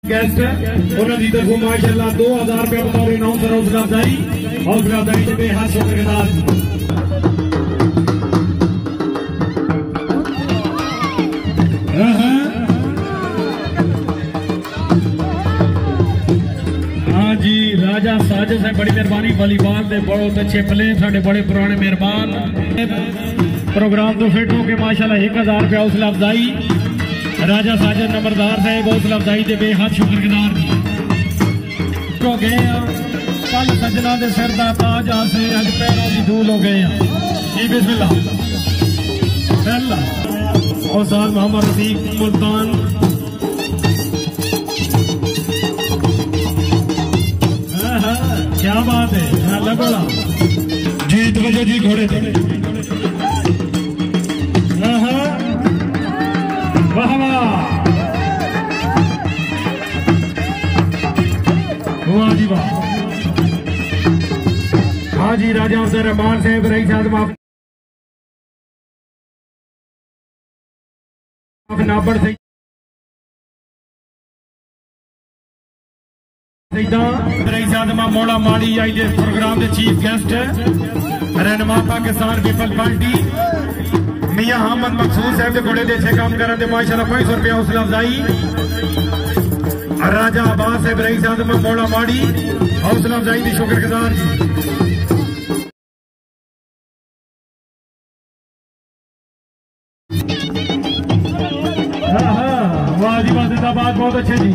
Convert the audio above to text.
Guest उन्होंने की तरफ माशाअल्लाह 2000 रुपये बतौर इनाम से हौसला अफजाई के बेहद शुक्रगुजार। हाँ जी, राजा साजिद है, बड़ी मेहरबानी। वॉलीबॉल के बहुत अच्छे प्ले, साढ़े बड़े पुराने मेहरबान। प्रोग्राम तो फिट हो के माशाअल्लाह 1000 रुपया हौसला अफजाई। राजा साजिद नंबरदार साहब हौसला अफजाई के बेहद शुक्रगुजार हो गए। कल सजना के सिर का ताज आसे अज पैरों की धूल हो गए। बिस्मिल्लाह उस्ताद मोहम्मद रफीक मुल्तान। क्या बात है, लगोड़ा जीत बजे जी घोड़े थे। वाह वाह जी वाह। हाँ जी, राजा अब्दुल रहमान साहब रईस आजम नाबर से रईस आजम मोड़ा माड़ी आई दे प्रोग्राम के चीफ गेस्ट रहनुमा पाकिस्तान पीपल पार्टी मियां अहमद मकसूद साहब के घोड़े दे काम करते माशाअल्लाह 500 रुपया हौसला अफजाई। राजा अब्बास साहब रईस आजम मोड़ा माड़ी हौसला अफजाई की शुक्रगुजार जी। वाह जी वाह, जिंदाबाद, बहुत अच्छे जी।